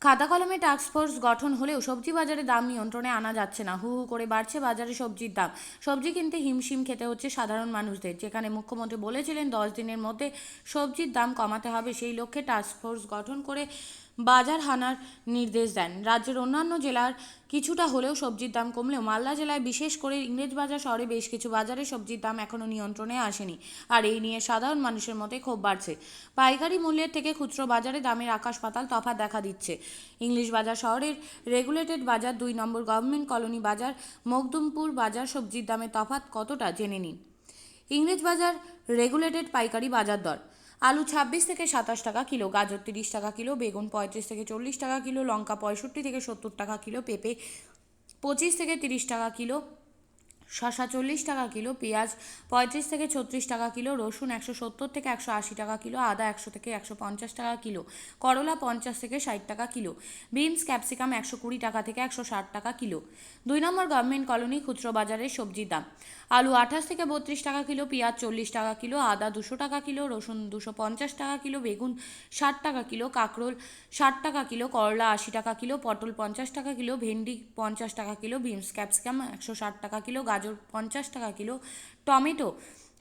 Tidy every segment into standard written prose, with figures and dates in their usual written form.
খাতা কলমে টাস্কফোর্স গঠন হলেও সবজি বাজারে দাম নিয়ন্ত্রণে আনা যাচ্ছে না। হু হু করে বাড়ছে বাজারে সবজির দাম। সবজি কিনতে হিমশিম খেতে হচ্ছে সাধারণ মানুষদের। যেখানে মুখ্যমন্ত্রী বলেছিলেন 10 দিনের মধ্যে সবজির দাম কমাতে হবে, সেই লক্ষ্যে টাস্কফোর্স গঠন করে বাজার হানার নির্দেশ দেন। রাজ্যের অন্যান্য জেলার কিছুটা হলেও সবজির দাম কমলেও মালদা জেলায় বিশেষ করে ইংরেজবাজার শহরে বেশ কিছু বাজারে সবজির দাম এখনও নিয়ন্ত্রণে আসেনি। আর এই নিয়ে সাধারণ মানুষের মধ্যে ক্ষোভ বাড়ছে। পাইকারি মূল্যের থেকে খুচরো বাজারে দামের আকাশ পাতাল তফাৎ দেখা দিচ্ছে। ইংলিশ বাজার শহরের রেগুলেটেড বাজার 2 নম্বর গভর্নমেন্ট কলোনি বাজার, মখদুমপুর বাজার সবজির দামে তফাৎ কতটা জেনে নিন। ইংরেজ বাজার রেগুলেটেড পাইকারি বাজার দর: আলু 26 থেকে 27 টাকা কিলো, গাজর 30 টাকা কিলো, বেগুন 35 থেকে 40 টাকা কিলো, লঙ্কা 65 থেকে 70 টাকা কিলো, পেঁপে 25 থেকে 30 টাকা কিলো, শসা 40 টাকা কিলো, পেঁয়াজ 35 থেকে 36 টাকা কিলো, রসুন 170 থেকে 180 টাকা কিলো, আদা 100 থেকে 150 টাকা কিলো, করলা 50 থেকে 60 টাকা কিলো, বিনস ক্যাপসিকাম 120 টাকা থেকে 160 টাকা কিলো। 2 নম্বর গভর্নমেন্ট কলোনি খুচরো বাজারের সবজির দাম: আলু 28 থেকে 32 টাকা কিলো, পেঁয়াজ 40 টাকা কিলো, আদা 200 টাকা কিলো, রসুন 250 টাকা কিলো, বেগুন 60 টাকা কিলো, কাঁকরোল 60 টাকা কিলো, করলা 80 টাকা কিলো, পটল 50 টাকা কিলো, ভেন্ডি 50 টাকা কিলো, বিনস ক্যাপসিকাম 160 টাকা কিলো, গাজর 50 টাকা কিলো, টমেটো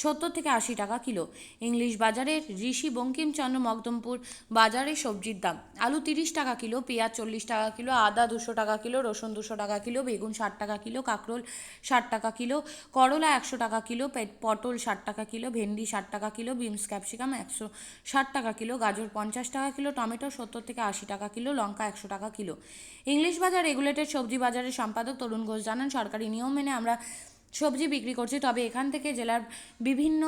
70 থেকে 80 টাকা কিলো। ইংলিশ বাজারের ঋষি বঙ্কিমচন্দ্র মখদুমপুর বাজারে সবজির দাম: আলু 30 টাকা কিলো, পেঁয়াজ 40 টাকা কিলো, আদা 200 টাকা কিলো, রসুন 200 টাকা কিলো, বেগুন 60 টাকা কিলো, কাঁকরোল 60 টাকা কিলো, করলা 100 টাকা কিলো, পটল 60 টাকা কিলো, ভেন্ডি 60 টাকা কিলো, বিনস ক্যাপসিকাম 160 টাকা কিলো, গাজর 50 টাকা কিলো, টমেটো 70 থেকে 80 টাকা কিলো, লঙ্কা 100 টাকা কিলো। ইংলিশ বাজার রেগুলেটেড সবজি বাজারের সম্পাদক তরুণ ঘোষ জানান, সরকারি নিয়ম মেনে আমরা সবজি বিক্রি করছি, তবে এখান থেকে জেলার বিভিন্ন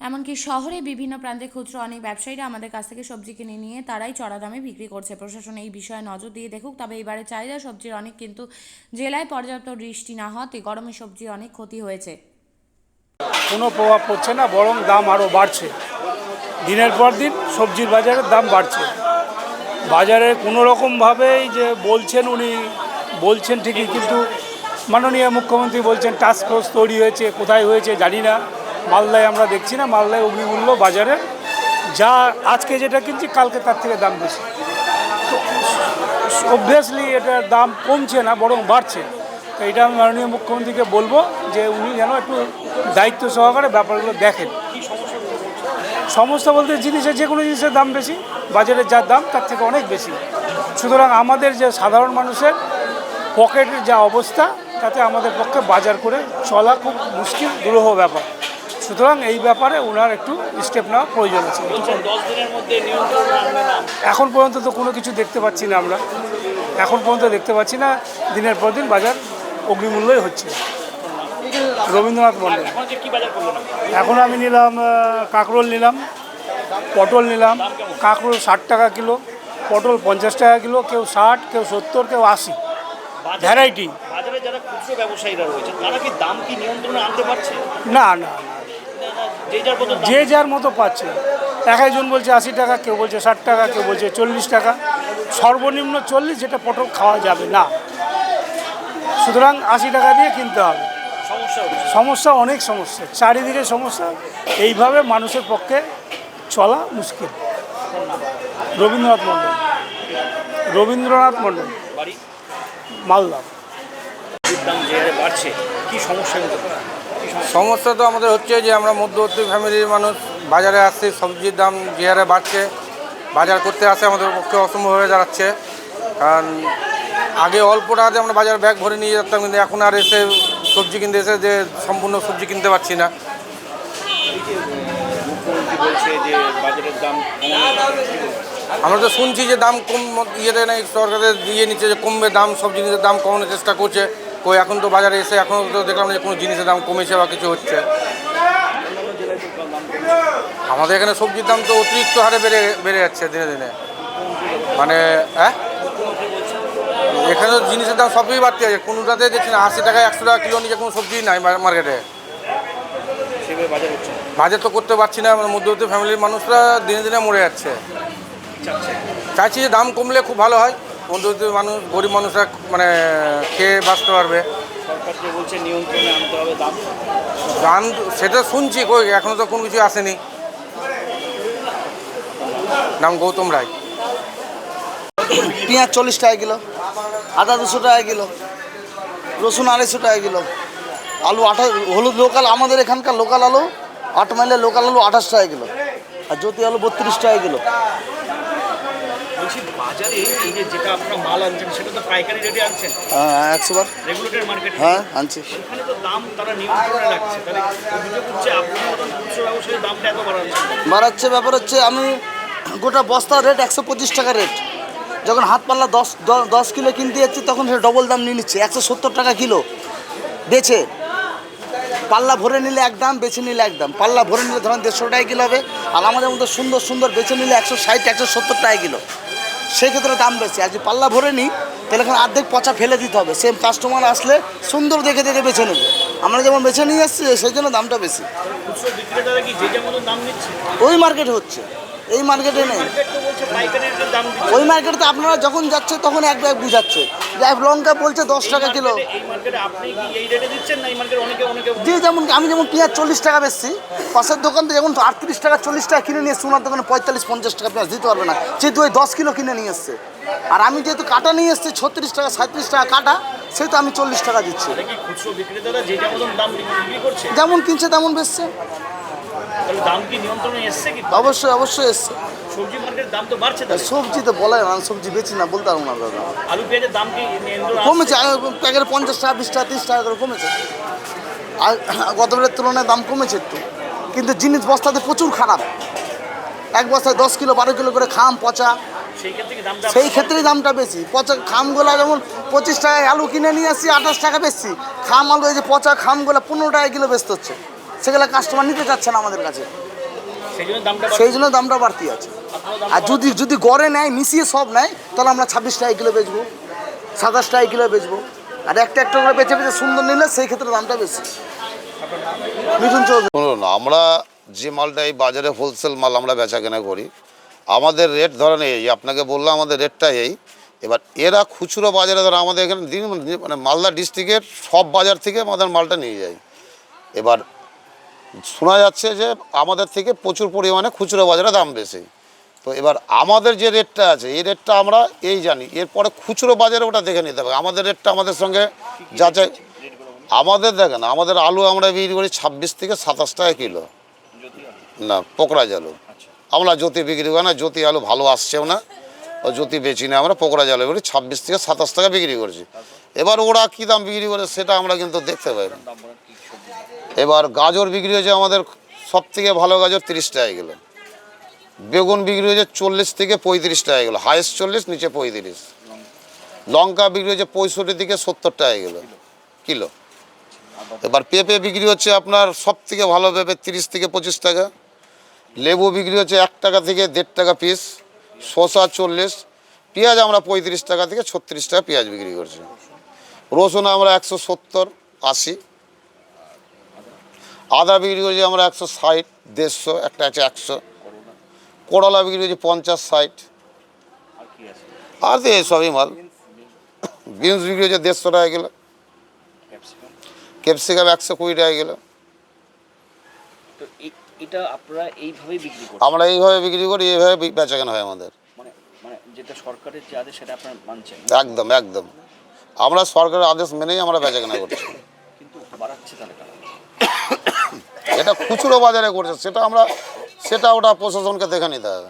এমনকি শহরে বিভিন্ন প্রান্তে খুচরো অনেক ব্যবসায়ীরা আমাদের কাছ থেকে সবজি কিনে নিয়ে তারাই চড়া দামে বিক্রি করছে। প্রশাসন এই বিষয়ে নজর দিয়ে দেখুক। তবে এবারে চাহিদা সবজির অনেক, কিন্তু জেলায় পর্যাপ্ত বৃষ্টি না হওয়াতে গরমে সবজির অনেক ক্ষতি হয়েছে। কোনো প্রভাব পড়ছে না, বরং দাম আরও বাড়ছে। দিনের পর দিন সবজির বাজারের দাম বাড়ছে। বাজারে কোনো রকমভাবেই যে বলছেন উনি বলছেন ঠিকই, কিন্তু মাননীয় মুখ্যমন্ত্রী বলছেন টাস্ক ফোর্স তৈরি হয়েছে, কোথায় হয়েছে জানি না। মালদায় আমরা দেখছি না, মালদায় অগ্নিমূল্য বাজারে যা আজকে যেটা কিনছি কালকে তার থেকে দাম বেশি। অবভিয়াসলি এটার দাম কমছে না, বরং বাড়ছে। তো এটা আমি মাননীয় মুখ্যমন্ত্রীকে বলবো যে উনি যেন একটু দায়িত্ব সহকারে ব্যাপারগুলো দেখেন। সমস্যা বলতে জিনিসের, যে কোনো জিনিসের দাম বেশি, বাজারের যা দাম তার থেকে অনেক বেশি। সুতরাং আমাদের যে সাধারণ মানুষের পকেটের যা অবস্থা, তাতে আমাদের পক্ষে বাজার করে চলা খুব মুশকিল, দুরূহ ব্যাপার। সুতরাং এই ব্যাপারে ওনার একটু স্টেপ নেওয়া প্রয়োজন আছে। এখন পর্যন্ত তো কোনো কিছু দেখতে পাচ্ছি না আমরা, এখন পর্যন্ত দেখতে পাচ্ছি না। দিনের পর দিন বাজার অগ্নিমূল্যই হচ্ছে। রবীন্দ্রনাথ মন্ডল। এখন আমি নিলাম কাঁকরোল, নিলাম পটল, নিলাম কাঁকরোল 60 টাকা কিলো, পটল 50 টাকা কিলো, কেউ 60, কেউ 70, কেউ 80, ভ্যারাইটি। বাজারে যারা খুচরো ব্যবসায়ীরা রয়েছে তারা কি দাম কি নিয়ন্ত্রণে আনতে পারছে? না না, যে যার মতো পাচ্ছে। এক একজন বলছে 80 টাকা, কেউ বলছে 60 টাকা, কেউ বলছে 40 টাকা, সর্বনিম্ন 40, যেটা পটল খাওয়া যাবে না। সুতরাং 80 টাকা দিয়ে কিনতে হবে। সমস্যা, অনেক সমস্যা, চারিদিকে সমস্যা। এইভাবে মানুষের পক্ষে চলা মুশকিল। রবীন্দ্রনাথ মন্ডল, মালদা। সমস্যা তো আমাদের হচ্ছে যে আমরা মধ্যবর্তী ফ্যামিলির মানুষ, বাজারে আসছে, সবজির দাম যে হারে বাড়ছে, বাজার করতে আসে আমাদের পক্ষে অসম্ভব হয়ে দাঁড়াচ্ছে। কারণ আগে অল্প টাকাতে আমরা বাজার ব্যাগ ভরে নিয়ে যেতাম, কিন্তু এখন আর এসে সবজি কিনতে এসে যে সম্পূর্ণ সবজি কিনতে পারছি না। আমরা তো শুনছি যে দাম কম, ইয়েতে নাই, সরকারের দিয়ে নিচ্ছে যে কমবে দাম, সব জিনিসের দাম কমানোর চেষ্টা করছে। কই এখন তো বাজারে এসে এখনও তো দেখলাম যে কোনো জিনিসের দাম কমেছে বা কিছু হচ্ছে। আমাদের এখানে সবজির দাম তো অতিরিক্ত হারে বেড়ে যাচ্ছে দিনে দিনে। মানে এখানে জিনিসের দাম সবই বাড়তে আছে। কোনোটাতে দেখছি না 80 টাকা 100 টাকা কিলো নিচে কোনো সবজি নাই মার্কেটে। বাজার তো করতে পারছি না, আমরা মধ্যবর্তী ফ্যামিলির মানুষরা দিনে দিনে মরে যাচ্ছে। চাইছি যে দাম কমলে খুব ভালো হয়, মধ্যবর্তী মানুষ, গরিব মানুষরা মানে খেয়ে বাঁচতে পারবে। দাম সেটা শুনছি, কই এখনও তো কোনো কিছু আসেনি। নাম গৌতম রায়। পেঁয়াজ 40 টাকা কিলো, আদা 200 টাকা কিলো, রসুন 250 টাকা কিলো, আলু হলুদ লোকাল, আমাদের এখানকার লোকাল আলু 8 মাইলের লোকাল আলু 28 টাকা কিলো, আর জ্যোতি আলু 32 টাকা কিলো। বলছি বাজারে এই যে যেটা আপনারা মাল আনছেন সেটা তো পাইকারি রেটে আনছেন, হ্যাঁ 100 বার, রেগুলেটর মার্কেট, হ্যাঁ আনছি। সেখানে তো দাম তারা নিয়ন্ত্রণে রাখছে, তাহলে অভিযোগ হচ্ছে আপনার মতন খুচরো ব্যবসায়ী দামটা এত বাড়াচ্ছে। ব্যাপার হচ্ছে আমি গোটা বস্তার রেট 125 টাকা রেট, যখন হাত পাল্লা 10 কিলো কিনতে যাচ্ছি তখন সে ডবল দাম নিয়ে নিচ্ছে, 170 টাকা কিলো বেচে। পাল্লা ভরে নিলে এক দাম, বেছে নিলে এক দাম। পাল্লা ভরে নিলে ধরেন 150 টাকা কিলো হবে, আর আমাদের মধ্যে সুন্দর সুন্দর বেছে নিলে 160 170 টাকা কিলো, সেই ক্ষেত্রে দাম বেশি। আর যদি পাল্লা ভরে নিই তাহলে এখানে অর্ধেক পচা ফেলে দিতে হবে, সেম কাস্টমার আসলে সুন্দর দেখে দেখে বেছে নেবে। আমরা যেমন বেছে নিয়ে এসেছি সেই জন্য দামটা বেশি। খুচরো বিক্রেতারা কি যে যেমন দাম নিচ্ছে? ওই মার্কেট হচ্ছে, এই মার্কেটে নেই। মার্কেট তো বলছে পাইকারি রেটে দাম দিচ্ছে। ওই মার্কেটে তো আপনারা যখন যাচ্ছে তখন এক ব্যাগ বুঝাচ্ছে, যে লঙ্কা বলছে 10 টাকা কিলো। এই মার্কেটে আপনি কি এই রেটে দিচ্ছেন না এই মার্কেটে অনেকে যে যেমন আমি যেমন পেঁয়াজ 40 টাকা বেচছি, পাশের দোকান থেকে যেমন 38 টাকা 40 টাকা কিনে নিয়ে এসছি, ওনার দোকানে 45-50 টাকা পেঁয়াজ দিতে পারবে না, যেহেতু ওই 10 কিলো কিনে নিয়ে এসছে। আর আমি যেহেতু কাটা নিয়ে এসছি 36 টাকা 37 টাকা কাটা, সেহেতু আমি 40 টাকা দিচ্ছি। কি খুচরো বিক্রেতারা যে যেমন দাম বিক্রি করছে, যেমন কিনছে তেমন বেচছে। তাহলে দাম কি নিয়ন্ত্রণে এসছে? কি অবশ্যই অবশ্যই এসছে। সবজি মার্কেটের দাম তো বাড়ছে, তাহলে সবজি তো বলাই না, সবজি বেচি না, বলতে পারবো না দাদা। আলু পেঁয়াজের দাম কি নিয়ন্ত্রণে কমেছে, প্যাকেটে 50 টাকা 20 টাকা 30 টাকা করে কমেছে, আর গতবারের তুলনায় দাম কমেছে একটু। কিন্তু জিনিস বস্তাতে প্রচুর খারাপ, এক বস্তায় 10 কিলো 12 কিলো করে খাম পচা, সেই ক্ষেত্রে কি দামটা সেই ক্ষেত্রেই দামটা বেশি। পচা খামগুলো যেমন 25 টাকায় আলু কিনে নিয়ে আসছি, 28 টাকা বেচছি। খাম আলু এই যে পচা খামগুলো 15 টাকা কিলো বেচতে হচ্ছে, সেগুলো কাস্টমার নিতে চাচ্ছে না আমাদের কাছে, সেই জন্য দামটা বাড়তি আছে। আর যদি গড়ে নেয়, মিশিয়ে সব নেয়, তাহলে আমরা 26 টাকা কিলো বেচবো, 27 টাকা কিলো বেচবো। আর একটা একটা করে বেছে বেছে সুন্দর নিলে সেই ক্ষেত্রে দামটা বেশি। মিঠুন চৌধুরী। শুনুন, আমরা যে মালটা এই বাজারে হোলসেল মাল আমরা বেচা কেনা করি, আমাদের রেট ধরেন এই, আপনাকে বললাম আমাদের রেটটা এই। এবার এরা খুচরো বাজারে ধরো আমাদের এখানে মানে মালদা ডিস্ট্রিক্টের সব বাজার থেকে আমাদের মালটা নিয়ে যায়। এবার শোনা যাচ্ছে যে আমাদের থেকে প্রচুর পরিমাণে খুচরো বাজারে দাম বেশি। তো এবার আমাদের যে রেটটা আছে এই রেটটা আমরা এই জানি, এরপরে খুচরো বাজারে ওটা দেখে নিতে হবে। আমাদের রেটটা আমাদের সঙ্গে যাচাই। আমাদের দেখেন, আমাদের আলু আমরা বিক্রি করি 26 থেকে 27 টাকা কিলো, না পোকরাজ আলু। আমরা জ্যোতি বিক্রি করি না, জ্যোতি আলু ভালো আসছেও না, ও জ্যোতি বেচি না, আমরা পোকরাজ আলু করি 26 থেকে 27 টাকা বিক্রি করছি। এবার ওরা কী দাম বিক্রি করে সেটা আমরা কিন্তু দেখতে পাই না। এবার গাজর বিক্রি হয়েছে আমাদের সব থেকে ভালো গাজর 30 টাকা কিলো, বেগুন বিক্রি হয়েছে 40 থেকে 35 টাকা কিলো, হাইস্ট 40, নিচে 35। লঙ্কা বিক্রি হয়েছে 65 থেকে 70 টাকা কিলো। এবার পেঁপে বিক্রি হচ্ছে আপনার সব থেকে ভালো পেঁপে 30 থেকে 25 টাকা। লেবু বিক্রি হচ্ছে 1 টাকা থেকে 1.5 টাকা পিস, শসা 40, পেঁয়াজ আমরা 35 টাকা থেকে 36 টাকা পেঁয়াজ বিক্রি করছি। রসুন আমরা 170 80, আদা বিক্রি করছি আমরা 160 150, একটা আছে 100। করলা বিক্রি করছি 50 60, আর তো এইসবই মাল। বিনস বিক্রি হচ্ছে 150 টাকা কিলো, ক্যাপসিকাম 120 টাকা কিলো। তো এটা আপনারা এইভাবেই বিক্রি করেন? আমরা এইভাবে বিক্রি করি, এইভাবে বেচাকেনা হয় আমাদের। মানে যেটা সরকারের যে আদেশ সেটা আপনারা মানছেন? একদম একদম, আমরা সরকারের আদেশ মেনেই আমরা বেচাকেনা করছি। কিন্তু বাড়াচ্ছে তাহলে কারা? এটা খুচরো বাজারে করছে, সেটা ওটা প্রশাসনকে দেখে নিতে হবে।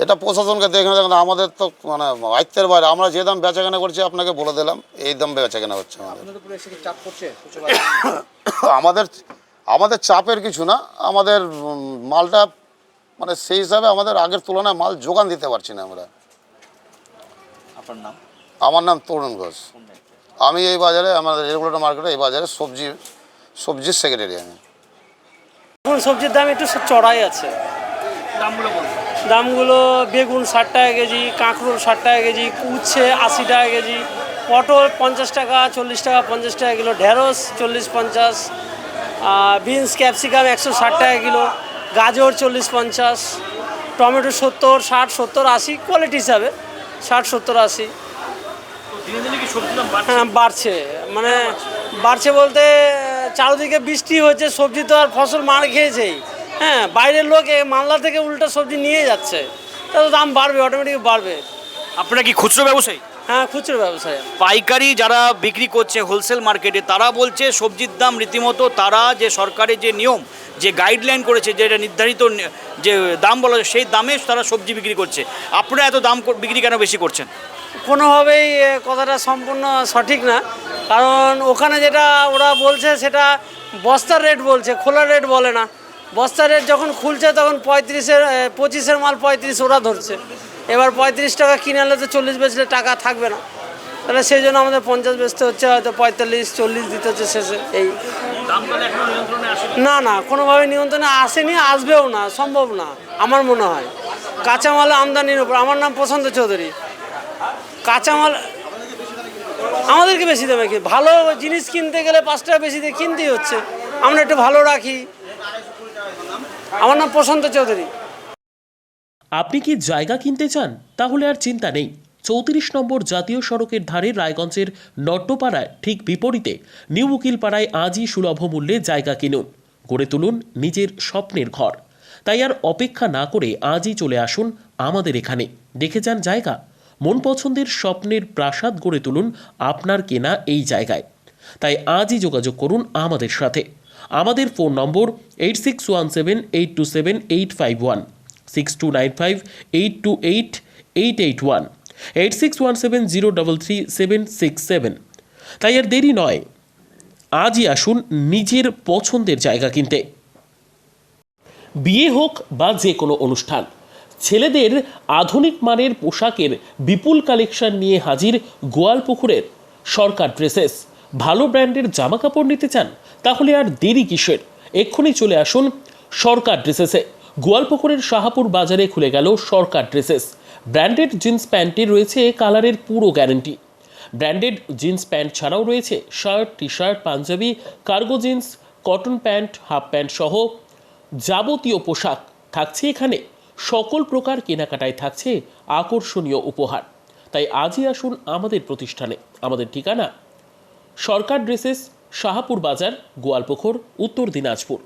এটা প্রশাসনকে দেখে নিতে হবে, আমাদের তো মানে আয়ত্তের বাইরে। আমরা যে দাম বেচাকেনা করছি আপনাকে বলে দিলাম, এই দাম বেচাকেনা হচ্ছে আমাদের। আমাদের চাপের কিছু না, আমাদের মালটা মানে সেই হিসাবে আমাদের আগের তুলনায় মাল যোগান দিতে পারছি না আমরা। আপনার নাম? আমার নাম তরুণ ঘোষ, আমি এই বাজারে, আমাদের রেগুলেটর মার্কেটে এই বাজারে সবজির সেক্রেটারি আমি। এখন সবজির দাম একটু চড়াই আছে। দামগুলো বেগুন 60 টাকা কেজি, কাঁকরোল 60 টাকা কেজি, উচ্ছে 80 টাকা কেজি, পটল 50 টাকা 40 টাকা 50 টাকা কিলো, ঢেঁড়স 40-50, বিনস ক্যাপসিকাম 160 টাকা কিলো, গাজর 40-50, টমেটো 70 60 70 80, কোয়ালিটি হিসাবে 60 70 80। হ্যাঁ বাড়ছে, মানে বাড়ছে বলতে চারিদিকে বৃষ্টি হচ্ছে, সবজি তো আর ফসল মার খেয়েছেই। হ্যাঁ, বাইরের লোক মালদা থেকে উল্টো সবজি নিয়ে যাচ্ছে, তো তাহলে দাম বাড়বে, অটোমেটিক বাড়বে। আপনারা কি খুচরো ব্যবসায়ী? হ্যাঁ, খুচরো ব্যবসায়ী। পাইকারি যারা বিক্রি করছে হোলসেল মার্কেটে তারা বলছে সবজির দাম রীতিমতো তারা যে সরকারের যে নিয়ম, যে গাইডলাইন করেছে, যেটা নির্ধারিত যে দাম বলা হয়, সেই দামে তারা সবজি বিক্রি করছে। আপনারা এত দাম বিক্রি কেন বেশি করছেন? কোনোভাবেই কথাটা সম্পূর্ণ সঠিক না, কারণ ওখানে যেটা ওরা বলছে সেটা বস্তার রেট বলছে, খোলার রেট বলে না। বস্তার রেট যখন খুলছে তখন 25-এর মাল 35 ওরা ধরছে। এবার 35 টাকা কিনে আনলে তো 40 বেচলে টাকা থাকবে না, তাহলে সেই জন্য আমাদের 50 বেচতে হচ্ছে, হয়তো 45-40 দিতে হচ্ছে শেষে। এই না, কোনোভাবে নিয়ন্ত্রণে আসেনি, আসবেও না, সম্ভব না আমার মনে হয়। কাঁচামাল আমদানির উপর। আমার নাম প্রশান্ত চৌধুরী। কাঁচামাল আমাদেরকে বেশি দামে ভালো জিনিস কিনতে গেলে 5 টাকা বেশি দিয়ে কিনতেই হচ্ছে। আমরা একটু ভালো রাখি। আমার নাম প্রশান্ত চৌধুরী। আপনি কি জায়গা কিনতে চান? তাহলে আর চিন্তা নেই। 34 নম্বর জাতীয় সড়কের ধারে রায়গঞ্জের নট্টপাড়ায় ঠিক বিপরীতে নিউ উকিলপাড়ায় আজই সুলভ মূল্যে জায়গা কিনুন, গড়ে তুলুন নিজের স্বপ্নের ঘর। তাই আর অপেক্ষা না করে আজই চলে আসুন আমাদের এখানে, দেখে যান জায়গা। মন পছন্দের স্বপ্নের প্রাসাদ গড়ে তুলুন আপনার কেনা এই জায়গায়। তাই আজই যোগাযোগ করুন আমাদের সাথে। আমাদের ফোন নম্বর 8617827851, 6295828881, 8617033767। তাই আর দেরি নয়, আজই আসুন নিজের পছন্দের জায়গা কিনতে। বিয়ে হোক বা যে কোনো অনুষ্ঠান, ছেলেদের আধুনিক মানের পোশাকের বিপুল কালেকশন নিয়ে হাজির গোয়ালপুকুরের সরকার ড্রেসেস। ভালো ব্র্যান্ডের জামা কাপড় নিতে চান? তাহলে আর দেরি কিসের? এক্ষুনি চলে আসুন সরকার ড্রেসেসে। গোয়ালপুকুরের শাহাপুর বাজারে খুলে গেল সরকার ড্রেসেস। ব্র্যান্ডেড জিন্স প্যান্টে রয়েছে কালারের পুরো গ্যারেন্টি। ব্র্যান্ডেড জিন্স প্যান্ট ছাড়াও রয়েছে shirt, T shirt, panjabi, cargo jeans, cotton pant, half pant সহ যাবতীয় পোশাক থাকছে এখানে। সকল প্রকার কেনাকাটায় থাকছে আকর্ষণীয় উপহার। তাই আজই আসুন আমাদের প্রতিষ্ঠানে। আমাদের ঠিকানা সরকার ড্রেসেস, শাহাপুর বাজার, গোয়ালপুকুর, উত্তর দিনাজপুর।